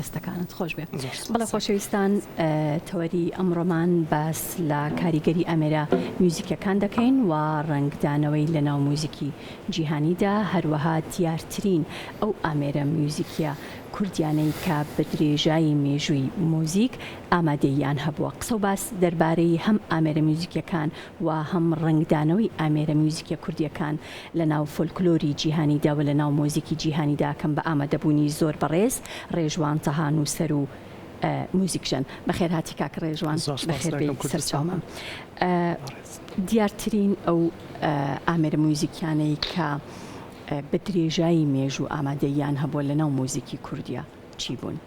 دەستەکانت خۆش بێ. بەڵێ خۆشەویستان تەوەری ئەمڕۆمان باس لە کاریگەری ئامێرە میوزیکەکان دەکەین و ڕنگدانەوەی لە ناو موزیکی جیهانیدا هەروەها دیارترین ئەو ئامێرە میوزیکیە کوردیانەی کە بە درێژایی مێژووی مۆزیک ئامادەیان هەبووە. قسە و باس دەربارەی هەم ئامێرە میوزیکەکان و هەم ڕنگدانەوەی ئامێرە میوزیکە کوردیەکان لە ناو فۆلکلۆری جیهانیدا و لە ناو مۆزیکی جیهانیدا کەم بە ئامادەبوونی زۆر بەڕێز ڕێژوان تەهان و سەر و موزیکژن. بەخێر هاتی کاک ڕێژوان، بەخێربێی سەرچاومە. دیارترین ئەو ئامێرە میوزیکیانەی کە بە درێژایی مێژوو ئامادەیان هەبووە لە ناو مۆزیکی کوردیا چی بوون؟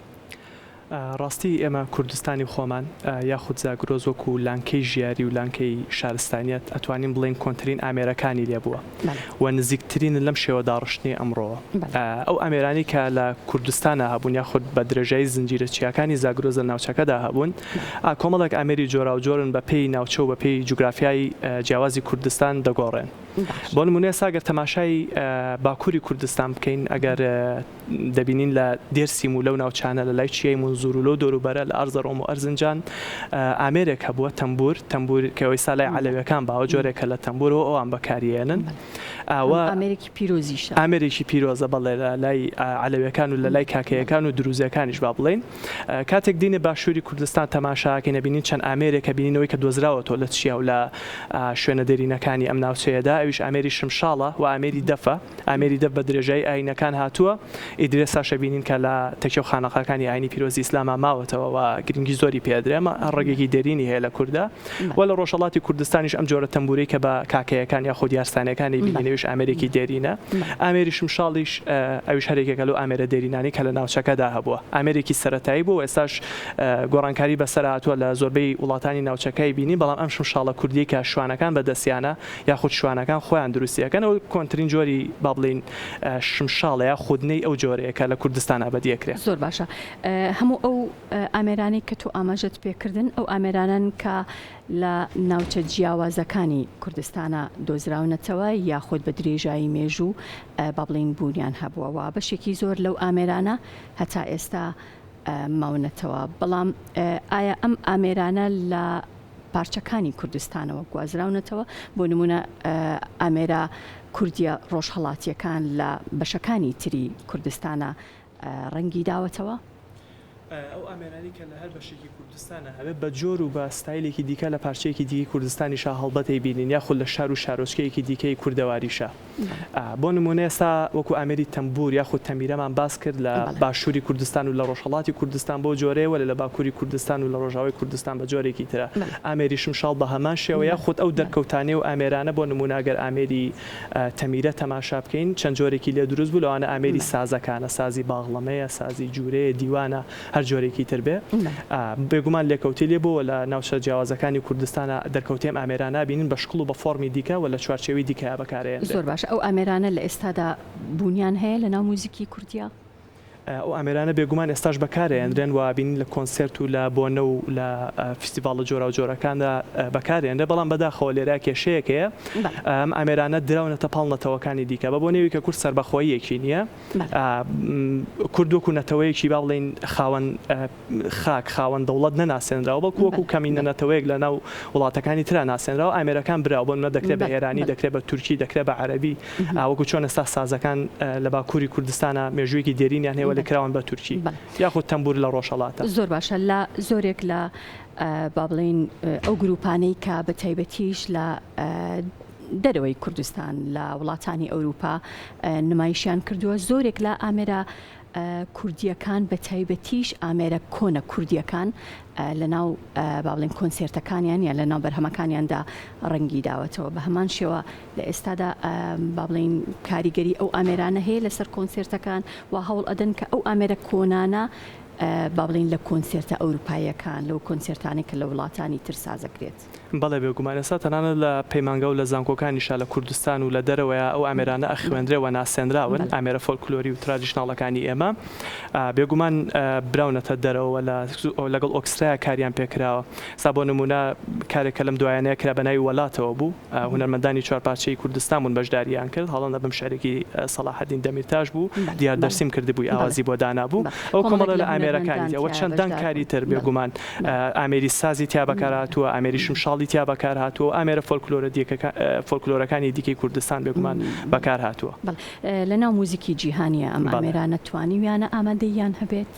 ڕاستی ئێمە کوردستانی خۆمان یاخود زاگرۆز وەکو لانکەی ژیاری و لانکەی شارستانیەت ئەتوانین بڵێن کۆنتترین ئامێرەکانی لێبووە و نزیکترین لەم شێوەداڕشتنی ئەمڕۆوە. ئەو ئامێرانی کە لە کوردستانە هەبوون یاخود بە درێژایی زنجیرە چیاکانی زاگرۆز لە ناوچەکەدا هەبوون، کۆمەڵێک ئامێری جۆرا و جۆرن بە پێی ناوچە و بە پێی جوگرافیایی جیاوازی کوردستان دەگۆڕێن. بۆ نمونێ ساگەر تەماشای باکووری کوردستان بکەین، ئەگەر دەبینین لە دێرسیم و لەو ناوچانە لە لای چیای منزور و لەو دەوروبەرە لە ئەرزەڕۆم و ئەرزنجان ئامێرێک هەبووە تەمبور کە ئەوەی سالای عەلەویەکان باوە جۆرێکە لە تەمبورەوە ئەوان بەکاریێنن. ئامێرێکی پیرۆزیشە، ئامێرێکی پیرۆزە بەڵێ لە لای عەلەویەکان و لە لای کاکەیەکان و دروزیەکانیش با بڵێن. کاتێک دینە باشووری کوردستان تەماشاکەی نەبینین چەند ئامێرێکە بینینەوەی کە دۆزراوەتەوە لە چیا و لە شوێنە دەرینەکانی ئەم ناوچەیەدا، ئەویش ئامێری شمشاڵە و ئامێری دەفە. ئامێری دەف بە درێژایی ئاینەکان هاتووە. ئیدرێ ساشە بینین کە لە تەکیە و خانەقەکانی ئاینی پیرۆزی ئیسلامە ماوەتەوە و گرنگی زۆری پێدرێمە ڕێگێکی دەرینی هەیە لە کووردا و لە ڕۆژهەڵاتی کوردستانیش ئەم جۆرە تەمبورەی کە بە کاکەیەکان یا خۆ دیارستانەکانی بینینەوەیش ئامێرێکی دێرینە. ئامێری شمشاڵیش ئەویش هەرێکێکە لەو ئامێرە دێرینانی کە لە ناوچەکەدا هەبووە. ئامێرێکی سەرەتایی بوو، ئێستاش گۆڕانکاری بەسەر هاتووە لە زۆربەی وڵاتانی ناوچەکەی بینی، بەڵام ئەم شمشاڵە کوردی کە شوانەکان بەدەستیانە یاخود شوانەکان خۆیان دروستیەکەن و کۆنتترین جۆری با بڵین شمشاڵەیە خودنەی ئەو جۆرەیە کە لە کوردستان بەدیەکرێت. زۆر باشە. هەموو ئەو ئامێرانی کە تو ئاماژەت پێکردن ئەو ئامێرانن کە لە ناوچە جیاوازەکانی کوردستانە دۆزراونەتەوە یاخود بە درێژایی مێژوو با بڵین بوونیان هەبووەوە. بەشێکی زۆر لەو ئامێرانە هەتا ئێستا ماونەتەوە، بەڵام ئایا ئەم ئامێرانە لە پارچەکانی کوردستانەوە گوازراونەتەوە؟ بۆ نمونە ئامێرە کوردیە ڕۆژهەڵاتیەکان لە بەشەکانی تری کوردستانە ڕەنگی داوەتەوە؟ ئەو ئامێرانی کە لە هەر بەشێکی کوردستانە هەبێت بە جۆر و بە ستایلێکی دیکە لە پارچەیەکی دیگەی کوردستانیشە هەڵبەتی بینین یاخود لە شار و شارۆچکەیەکی دیکەی کوردەواریشە. بۆ نمونە ئێستا وەکو ئامێری تەمبور یاخود تەمیرەمان باس کرد لە باشووری کوردستان و لە ڕۆژهەڵاتی کوردستان بۆ جۆرەیەوە، لە باکووری کوردستان و لە ڕۆژاوای کوردستان بە جۆرێکی ترە. ئامێری شمشاڵ بە هەمان شێوە یاخود ئەو دەرکەوتانێ و ئامێرانە بۆ نمونە ئەگەر ئامێری تەمیرە تەماشا بکەین چەند جۆرێکی لێ دروست بوو، لەوانە ئامێری سازەکانە، سازی باغڵەمەیە، سازی جوورەیە، دیوانە، هەر جۆرێکی تر بێ. بێگومان لێکەوتی لێ بووە لە ناوچە جیاوازەکانی کوردستانە دەرکەوتێم ئامێرانە بینین بە شکڵ و بە فۆرمی دیکە و لە چوارچێوی دیکە بەکارەیە. زۆر باشە. ئەو ئامێرانە لە ئێستادا بوونیان هەیە لە ناو موزیکی کوردیا؟ ئەو ئامێرانە بێگومان ئێستاش بەکارێنرێن و بینین لە کۆنسرت و لە بۆنە و لە فیستیڤالە جۆرا و جۆرەکاندا بەکارێنرێ، بەڵام بەداخەوە لێرە کێشەیەکەیە ئەم ئامێرانە دراونەتە پاڵ نەتەوەکانی دیکە بە بۆ نێوی کە کورد سەربەخۆییەکی نییە. کورد وەکو نەتەوەیەکی با بڵێن خاوەن خاک خاوەن دەوڵەت نەناسێنراوە، بەڵکو وەکو کەمینە نەتەوەیەک لە ناو وڵاتەکانی ترا ناسێنراوە. ئامێرەکان براوە بۆ دەکرێت بە ئێرانی، دەکرێت بە تورکی، دەکرێت بە عەرەبی، وەکو چۆن ئێستا سازەکان لە باکووری کوردستانە مێژوویەکی دێرینیان هەیە لەکراون بە تورکی یاخود تەمبور لە ڕۆژهەڵاتە. زۆر باشە. لە زۆرێک لە با بڵێن ئەو گروپانەی کە بە تایبەتیش لە دەرەوەی کوردستان لە وڵاتانی ئەوروپا نمایشیان کردووە، زۆرێک لە ئامێرە کوردیەکان بە تایبەتیش ئامێرە کۆنە کوردیەکان لە ناو با بڵێن کۆنسێرتەکانیان یا لە ناو بەرهەمەکانیاندا ڕەنگی داوەتەوە. بە هەمان شێوە لە ئێستادا با بڵێن کاریگەری ئەو ئامێرانە هەیە لەسەر کۆنسێرتەکان و هەوڵ ئەدەن کە ئەو ئامێرە کۆنانە با بڵێن لە کۆنسێرتە ئەوروپایەکان لەو کۆنسێرتانی کە لە وڵاتانی تر سازەکرێت. بەڵێ بێگومان ئێستا تەنانەت لە پەیمانگە و لە زانکۆکانیشا لە کوردستان و لە دەرەوەیە ئەو ئامێرانە ئەخوێندرێەوە ناسێنراون، ئامێرە فۆلکلۆری و ترادیشناڵەکانی ئێمە بێگومان براونەتە دەرەوە لەگەڵ ئۆکسترا کاریان پێکراوە. سا بۆ نمونە کارێکە لەم دوایانەیە کرا بەناوی وڵاتەوە بوو، هونەرمەندانی چوارپارچەی کوردستان بوون بەشداریان کرد، هەڵەنە بەم شارێکی سەلاحەدین دەمیرتاش بوو، دیار دەرسیم کردی بووی ئاوازی بۆ دانابوو. ئەو کۆمەڵە لە ئامێرەکانی ئەوە چەندان کاری تر بێگومان ئامێری سازی تیا بەکارهاتووە ئامێری شمشاڵی تیا بەکارهاتووە ئامێرە فۆلکلۆرەکانی دیکەی کوردستان بێگومان بەکار هاتووە لە ناو موزیکی جیهانیە ئەم ئامێرانە توانی ویانە ئامادەیان هەبێت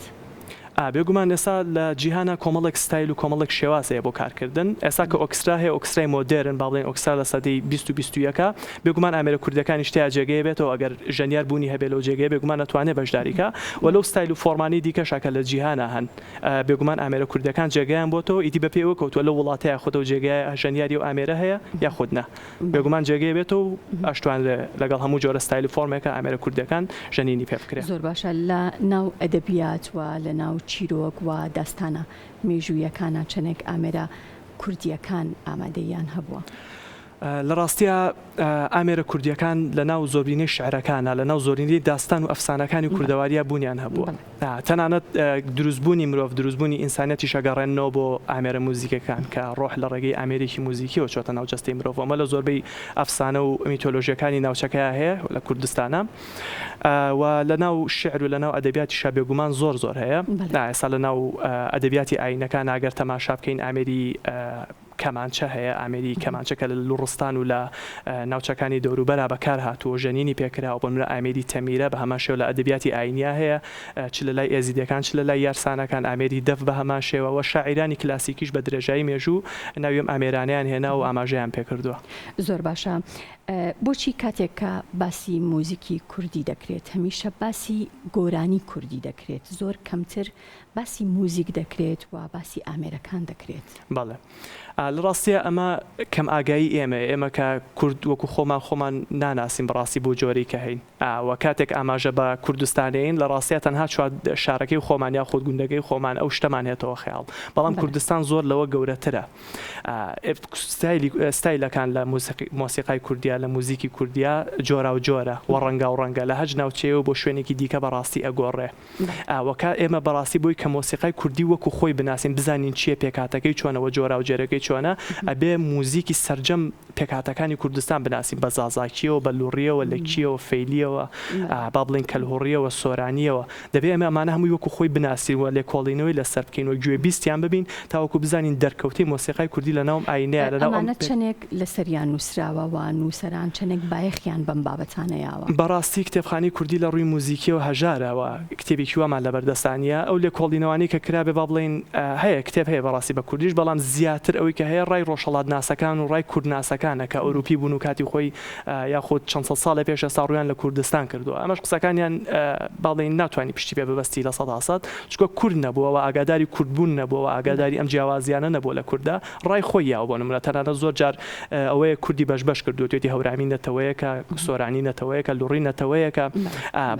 بێگومان ئێستا لە جیهانە کۆمەڵێک ستایل و کۆمەڵێک شێوازەیە بۆ کارکردن ئێستا کە ئۆکسرا هەیە ئۆکسرای مۆدرن با بڵێن ئۆکسرا لە سەدەی 2021 بێگومان ئامێرە کوردەکانی شتیا جێگەیە بێتەوە ئەگەر ژەنیار بوونی هەبێت لەو جێگەیە بێگومان ناتوانێت بەشداریکە وەلەو ستایل و فۆرمانی دیکەشەکە لە جیهانە هەن بێگومان ئامێرە کوردەکان جێگەیان بۆتەوە ئیدی بە پێوە کەوتووە لە وڵاتەیە خۆتە و جێگای ژەنیاری و ئامێرە هەیە یا خودنا بێگومان جێگەیە بێتەوە ئەشتوانرێ لەگەڵ هەموو جۆرە ستایل و فۆرمێکە ئامێرە کوردەکان ژەنینی پێ بکرێت زۆر باشە لە ناو ئەدەبیات و لە ناو چیرۆک و داستانە مێژوویەکانە چەندێک ئامێرە کوردیەکان ئامادەیان هەبووە لە ڕاستیە ئامێرە کوردیەکان لە ناو زۆربینەی شعرەکانە لە ناو زۆرینەی داستان و ئەفسانەکانی کوردەواریە بوونیان هەبووە تەنانەت دروستبوونی مرۆڤ دروستبوونی ئینسانەتی شەگەڕێنەوە بۆ ئامێرە موزیکەکان کە ڕۆح لە ڕێگەی ئامێرێکی موزیکیەوە چۆتە ناو جەستەی مرۆڤ ئەمە لە زۆربەی ئەفسانە و میتۆلۆژیەکانی ناوچەکەیە هەیە لە کوردستانە و لە ناو شعر و لە ناو ئەدەبیاتی شابێگومان زۆر هەیە ئێستا لە ناو ئەدەبیاتی ئاینەکان ئاگەر تەماشا بکەین ئامێری کەمانچە هەیە ئامێری کەمانچەکە لە لوڕستان و لە ناوچەکانی دەوروبەرا بەکار هاتووە ژەنینی پێکراوە بۆ ئامێری تەمیرە بە هەمان شێوە لە ئەدەبیاتی ئاینیا هەیە چ لە لای ئێزیدەکان چ لە لای یارسانەکان ئامێری دەف بە هەمان شێوەوە شاعیرانی کلاسیکیش بە درێژایی مێژوو ناویم ئامێرانیان هێنا و ئاماژەیان پێکردووە زۆر باشە بۆچی کاتێک کە باسی موزیکی کوردی دەکرێت هەمیشە باسی گۆرانی کوردی دەکرێت زۆر کەمتر باسی موزیک دەکرێت و باسی ئامێرەکان دەکرێت بەڵێ لە ڕاستیە ئەمە کەم ئاگایی ئێمە کە کورد وەکو خۆمان ناناسیم بەڕاستی بۆ جۆری کە هەین و کاتێک ئاماژە بە کوردستانین لە ڕاستیە تەنها شارەکەی خۆمان یا خۆت گوندەکەی خۆمان ئەو شتەمان هێتەوە خەیاڵ بەڵام کوردستان زۆر لەوە گەورەترە ستایلەکان لە مۆسیقای کوردیا لە موزیکی کوردیا جۆرا و جۆرە و ڕەنگە لە هەج ناوچەیەوە بۆ شوێنێکی دیکە بەڕاستی ئەگۆڕێ وەکە ئێمە بەڕاستی بۆی کە مۆسیقای کوردی وەکو خۆی بناسین بزانین چیە پێکاتەکەی چۆنەوە جۆرا و جێرەکەی چۆنە ئەبێ موزیکی سەرجەم پێکاتەکانی کوردستان بناسین بە زازاکیەوە بە لوڕیەوە لە کیەوە فەیلیەوە با بڵین کەلهوڕیەوە سۆرانیەوە دەبێت ئەمە ئەمانە هەمووی وەکو خۆی بناسیوە لێکۆڵینەوەی لەسەر بکەینەوە گوێبیستیان ببین تاوەکو بزانین دەرکەوتی مۆسیقای کوردی لە ناوم ئاینەیە لە ئەمانە چەندێک لەسەریان نووسراوە و نووسەران چەندێک بایەخیان بەم بابەتانەیەوە بەڕاستی کتێبخانی کوردی لە ڕووی موزیکیەوە هەژارەوە کتێبێکی وەمان لە بەردەستانیە ئەو لێکۆڵینەوەی کە کرابێ با بڵین هەیە کتێب هەیە بەڕاستی بە کوردیش بەڵام زیاتر ئەوەی کە هەیە ڕای ڕۆژهەڵات ناسەکان و ڕای کوردناسەکانە کە ئەوروپی بوون و کاتی خۆی یاخود چەند ساڵە پێش ساڕویان لە کوردستان کردووە ئەمەش قسەکانیان باڵێن ناتوانانی پشتی پێ ببەستی لە 100% چکە کورد نەبووەوە ئاگاداری کوردبوون نەبووەوە ئاگاداری ئەم جیاوازیانە نەبووە لە کووردا ڕای خۆی یاوە بۆ نمونە تەنانەت زۆر جار ئەوەیە کوردی بەش کردو توێتی هەورامی نەتەوەیەکە سۆرانی نەتەوەیەکە لوڕی نەتەوەیەکە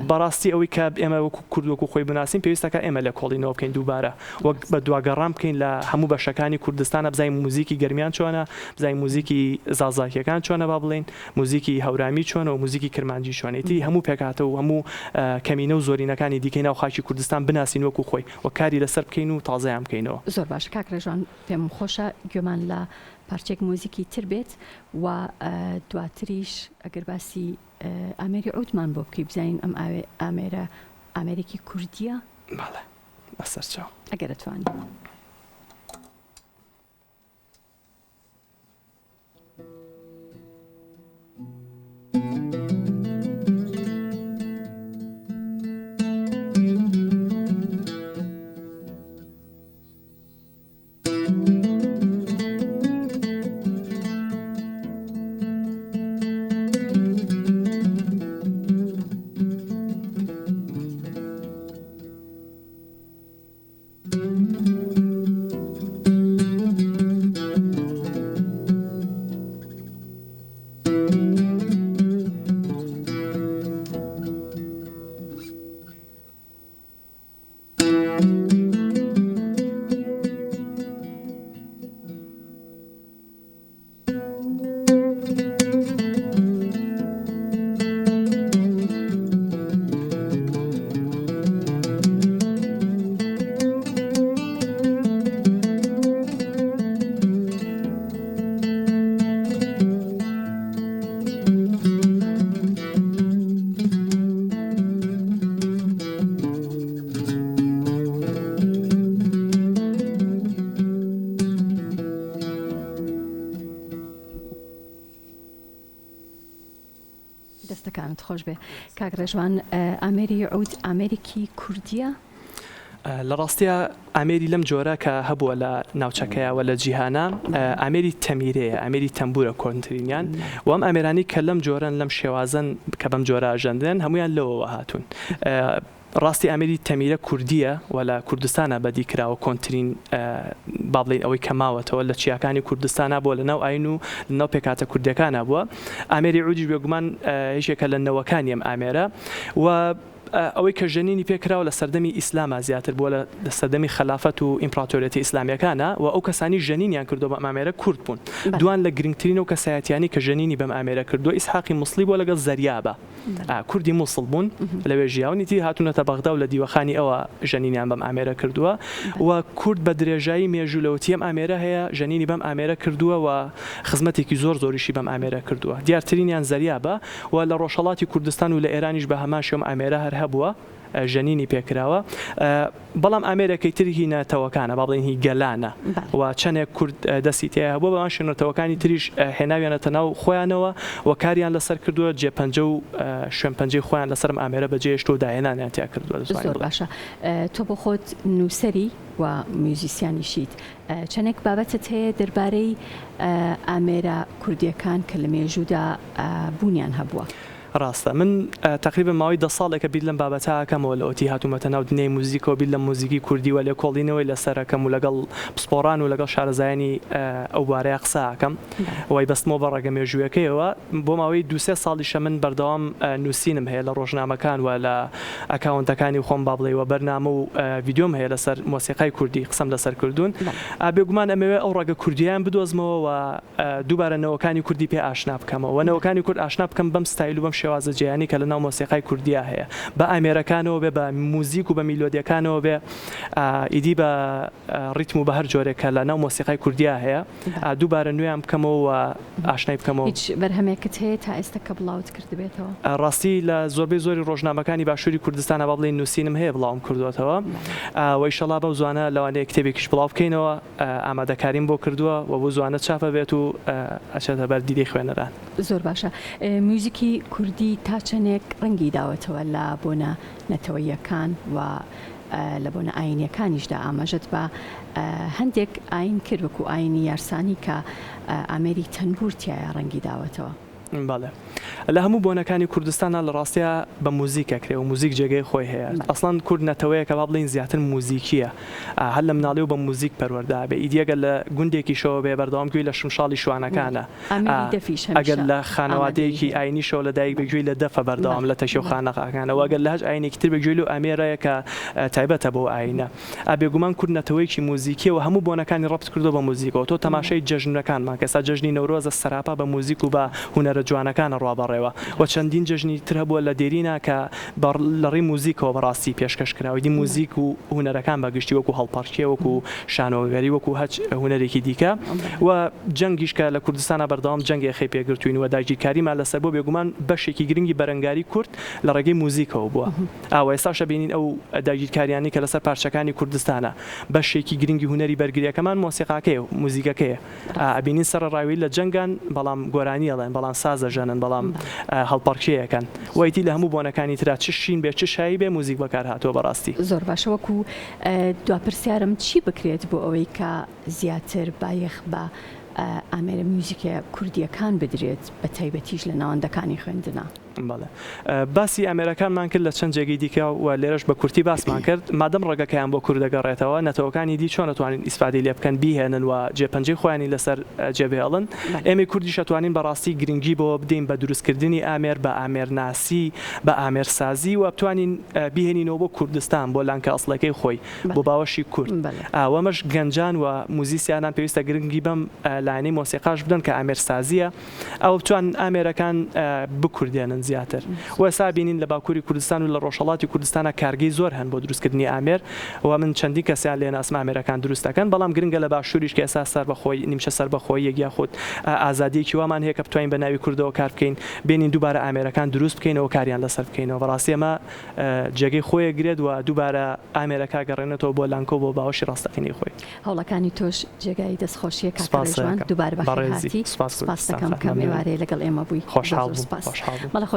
بەڕاستی ئەوەی کە ئێمە وەکو کورد وەکو خۆی بناسین پێویستەکە ئێمە لە کۆڵینەوە بکەین دووبارە وەک بە دواگەڕام بکەین لە هەموو بەشەکانی کوردستانە بزای موزیکی گەرمیان چۆنە بزای موزیکی زازاکیەکان چۆنە با بڵین موزیکی هەورامی چۆنە و موزیکی کرمانجی چۆنێتی هەموو پێکاتە و هەموو کەمینە و زۆرینەکانی دیکەی ناو خاکی کوردستان بناسین وەکو خۆی و کاری لەسەر بکەین و تازەیان بکەینەوە زۆر باش کاکرێژان پێم خۆشە گوێمان لە پارچێک موزیکی تر بێت و دواتریش ئەگەر باسی ئامێری عودمان بۆ بکەی بزانین ئەم ئامێرێکی کوردیە بەڵێ بەسەرچاو ئەگەر دەتوانین دەستەکانت خۆش بێ کاک ڕێژوان ئامێری عود ئامێریکی کوردیە؟ لە ڕاستیە ئامێری لەم جۆرە کە هەبووە لە ناوچەکەیەوە لە جیهانە ئامێری تەمیرەیە ئامێری تەمبورە کۆنترینیان و ئەم ئامێرانی کە لەم جۆرەن لەم شێوازن کە بەم جۆرە ئاژەندن هەمویان لەوەوە هاتوون. ڕاستی ئامێری تەمیرە کوردیە و لە کوردستانە بەدی کراوە کۆنترین با بڵین ئەوەی کەماوەتەوە لە چیاکانی کوردستانە بۆ لە ناو ئاین و ناو پێکاتە کوردەکانە بووە. ئامێری عودیش بێگومان هیچێکە لە نەوەکانی ئەم ئامێرە و ئەوەی کە ژەنینی پێکراوە لە سەردەمی ئیسلامە زیاتر بووە لە سەردەمی خلافەت و ئیمپراتۆریەتی ئیسلامیەکانە و ئەو کەسانی ژەنینیان کردو بە ئامێرە کورد بوون. دوان لە گرنگترین و کەسایەتیانی کە ژەنینی بەم ئامێرە کردو ئیسحاقی موسڵی بۆ لەگەڵ زەریابە کوردی مووسڵ بوون لەوێ ژیاونیتی هاتوونەتە بەغدا و لە دیوەخانی ئەوە ژەنینیان بەم ئامێرە کردووە و کورد بە درێژایی مێژوولەوەتی ئەم ئامێرە هەیە ژەنینی بەم ئامێرە کردووە و خزمەتێکی زۆریشی بەم ئامێرە کردووە. دیارترینیان زەریابە و لە ڕۆژهەڵاتی کوردستان و لە ئێرانیش بە هەمان شێوەم ئامێرە هەر هەبووە ژەنینی پێکراوە. بەڵام ئامێرەکەی تری نەتەوەکانە با بڵێن هی گەلانە و چەندێک کورد دەستی تەیە بۆ بەوان شوێنەتەوەکانی تریش هێناویانەتە ناو خۆیانەوە و کاریان لەسەر کردووە جێپەنجە و شوێن پەنجەی خۆیان لەسەر ئامێرە بەجێهێشت و داهێنانیان تیا کردووە. زۆر باشە. تۆ بۆ خۆت نووسەری و میوزیسیانیشیت چەندێک بابەتت هەیە دەربارەی ئامێرە کوردیەکان کە لە مێژوودا بوونیان هەبووە؟ ڕاستە من تقریبا ماوەی 10 ساڵێکە بیت لەم بابەتەکەمەوە لە ئۆتی هاتوومەتە ناو دنیای موزیکەوە بیت لە موزیکی کوردی و لێ کۆڵینەوەی لەسەرەکەم و لەگەڵ پسپۆران و لەگەڵ شارەزایانی ئەو بارەیە قسەکەم وای بەستمەوە بە ڕێگە مێژوویەکەیەوە بۆ ماوەی 2-3 ساڵیشە من بەردەوام نووسینم هەیە لە ڕۆژنامەکان و لە ئەکاونتەکانی خۆم با بڵێ و بەرنامە و ڤیدیۆم هەیە لەسەر مۆسیقای کوردی قسەم لەسەر کردوون. بێگومان ئەمەوێ ئەو ڕێگە کوردیان بدۆزمەوە و دووبارە نەوەکانی کوردی پێ ئاشنا بکەمەوە و نەوەکانی کورد ئاشنا بکەم بەم ستایل و بەم شێوازە جیهانی کە لە ناو مۆسیقای کوردیا هەیە بە ئامێرەکانەوە بێ بە موزیک و بە میلۆدیەکانەوە بێ ئیدی بە ڕیتم و بە هەر جۆرێکە لە ناو مۆسیقای کوردیا هەیە دووبارە نوێیان بکەمەوە و ئاشنای بکەمەوە. هیچ بەرهەمێکت هەیە تا ئێستا کە بڵاوت کردبێتەوە؟ ڕاستی لە زۆربەی زۆری ڕۆژنامەکانی باشووری کوردستانە با بڵێن نووسینم هەیە بڵاوم کردوێتەوە و ئیشەڵا بەو زوانە لەوانەیە کتێبێکیش بڵاو بکەینەوە ئامادەکاریم بۆ کردووە و بۆ زوانە چاپە بێت و ئەچێتە بەر دیدەی خوێنەران. زۆر باشە. موزیکی کوردی تا چەندێک ڕەنگی داوەتەوە لە بۆنە نەتەوەییەکان و لە بۆنە ئاینیەکانیشدا ئاماژەت بە هەندێک ئاین کرد وەکو ئاینی یارسانی کە ئامێری تەنبورتیایە ڕەنگی داوەتەوە. باڵێ لە هەموو بۆنەکانی کوردستانە لە ڕاستیە بە موزیکەکرێ و موزیک جێگەی خۆی هەیە. ئەسڵان کورد نەتەوەیەکە با بڵین زیاتر موزیکیە هەر لە مناڵی و بە موزیک پەروەردا بێ ئیدیەگە لە گوندێکیشەوە بێ بەردەوام گوێی لە شمشاڵی شوانەکانە ئەگەر لە خانەوادەیەکی ئاینیشەوە لە دایک بگوێی لە دەفە بەردەوام لە تەشی و خانەقاکانەوە ئەگەر لە هەج ئاینێکی تر بگوێی و ئامێرەیە کە تایبەتە بۆ ئاینە بێگومان کورد نەتەوەیەکی موزیکیە و هەموو بۆنەکانی ڕەبط کردو بە موزیکەوە. تۆ تەماشای جەژنەکانمان کەسا جەژنی نەورۆزە سەراپا بە موزیک و بە هونەرە جوانەکانە ڕابەڕێوە و چەندین جەژنی تر هەبووە لە دێرینە کە لە ڕێی موزیکەوە بەڕاستی پێشکەش کراوە دی موزیک و هونەرەکان بەگشتی وەکو هەڵپەرکیە وەکو شانۆڤەری وەکو هەچ هونەرێکی دیکە و جەنگیش کە لە کوردستانە بەردەوام جەنگی خەی پێگرتوین و داگیرکاریمان لەسەر بۆ بێگومان بەشێکی گرنگی بەرەنگاری کورد لە ڕێگەی موزیکەوە بووە. ئاوە ئێستاشە بینین ئەو داگیرکاریانی کە لەسەر پارچەکانی کوردستانە بەشێکی گرنگی هونەری بەرگریەکەمان مۆسیقاکەیە و موزیکەکەیە ئابینین سەرڕاوی لە جەنگان بەڵام گۆرانی ئەڵێن بەڵام سازەژەنن بەڵام هەڵپەرکیەکەن وایتی لە هەموو بۆنەکانی ترا چ شین بێ چ شایی بێ موزیک بەکار هاتووە بەڕاستی. زۆر باشە. وەکو دواپرسیارم چی بکرێت بۆ ئەوەی کە زیاتر بایەخ بە ئامێرە میوزیکە کوردیەکان بدرێت بە تایبەتیش لە ناوەندەکانی خوێندنە؟ باسی ئامێرەکانمان کرد لە چەند جێگەی دیکە و لێرەش بە کورتی باسمان کرد مادەم ڕێگەکەیان بۆ کوردەگەڕێتەوە نەتەوەکانی دی چۆن دەتوانین ئیسفادەی لێ بکەن بیهێنن و جێپەنجەی خۆیانی لەسەر جێبێڵن. ئێمە کوردیش دەتوانین بەڕاستی گرنگی بۆ بدەین بە دروستکردنی ئامێر بە ئامێرناسی بە ئامێرسازی و بتوانین بیهێنینەوە بۆ کوردستان بۆ لانکە ئەسڵەکەی خۆی بۆ باوەشی کورد. ئەوەمەش گەنجان و موزیسیانان پێویستە گرنگی بەم لایەنەی مۆسیقاش بدەن کە ئامێرسازیە ئەو بتوان ئامێرەکان بکوردێنن زیاتر و ئێستا بینین لە باکووری کوردستان و لە ڕۆژهەڵاتی کوردستانە کارگەی زۆر هەن بۆ دروستکردنی ئامێر و من چەندی کەسیان لێن ئەسمە ئامێرەکان دروست دەکەن بەڵام گرنگە لە باشووریش کە ئێستا سەر بەخۆی نیمچە سەر بەخۆی یەکیا خۆت ئازادیەکی وامان هەیە کە بتوانین بە ناوی کوردەوە کار بکەین بینین دووبارە ئامێرەکان دروست بکەینەوە کاریان لەسەر بکەینەوە. بەڕاستی ئەمە جێگەی خۆیە گرێت و دووبارە ئامێرەکە گەڕێنێتەوە بۆ لانکۆ بۆ باوەشی ڕاستەقینەی خۆی. هەوڵەکانی تۆش جێگای دەستخۆشیە کاکڕێژوان دووبارە بەخێر هاتی. سپاس دەکەم کە میوارەیە لەگەڵ ئێمە بووی. خۆشحاڵ بووم.